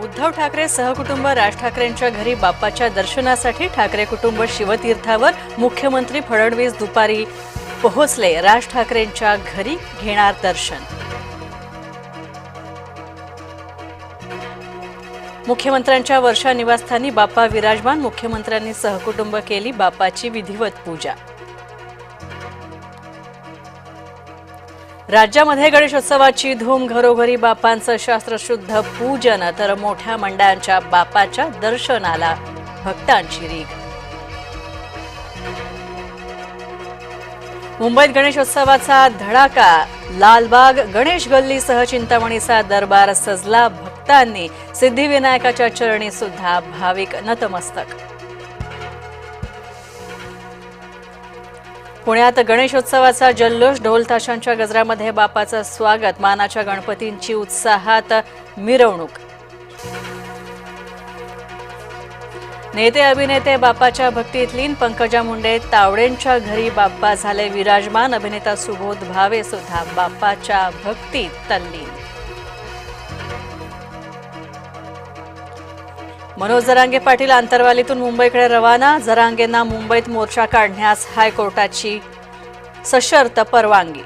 उद्धव ठाकरे सहकुटुंब राज ठाकरेंच्या घरी बाप्पाच्या दर्शनासाठी ठाकरे कुटुंब शिवतीर्थावर मुख्यमंत्री फडणवीस दुपारी पोहोचले। राज ठाकरेंच्या घरी घेणार दर्शन। मुख्यमंत्र्यांच्या वर्षा निवासस्थानी बाप्पा विराजमान। मुख्यमंत्र्यांनी सहकुटुंब केली बाप्पाची विधिवत पूजा। राज्यामध्ये गणेशोत्सवाची धूम। घरोघरी बाप्पांचं शास्त्रशुद्ध पूजन तर मोठ्या मंडळांच्या बाप्पाच्या दर्शनाला भक्तांची रीघ। मुंबईत गणेशोत्सवाचा धडाका। लालबाग गणेश गल्लीसह चिंतामणीचा दरबार सजला। भक्तांनी सिद्धिविनायकाच्या चरणी सुद्धा भाविक नतमस्तक। पुण्यात गणेशोत्सवाचा जल्लोष। ढोल ताशांच्या गजरामध्ये बाप्पाचं स्वागत। मानाच्या गणपतींची उत्साहात मिरवणूक। नेते अभिनेते बाप्पाच्या भक्तीत लीन। पंकजा मुंडे तावडेंच्या घरी बाप्पा झाले विराजमान। अभिनेता सुबोध भावे सुद्धा बाप्पाच्या भक्तीत तल्लीन। मनोज जरांगे पाटील आंतरवालीतून मुंबईकडे रवाना। जरांगेंना मुंबईत मोर्चा काढण्यास हायकोर्टाची सशर्त परवानगी।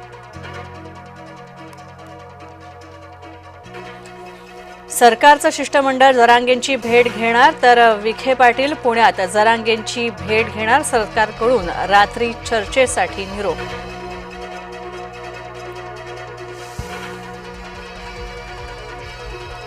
सरकारचं शिष्टमंडळ जरांगेंची भेट घेणार तर विखे पाटील पुण्यात जरांगेंची भेट घेणार। सरकारकडून रात्री चर्चेसाठी निरोप।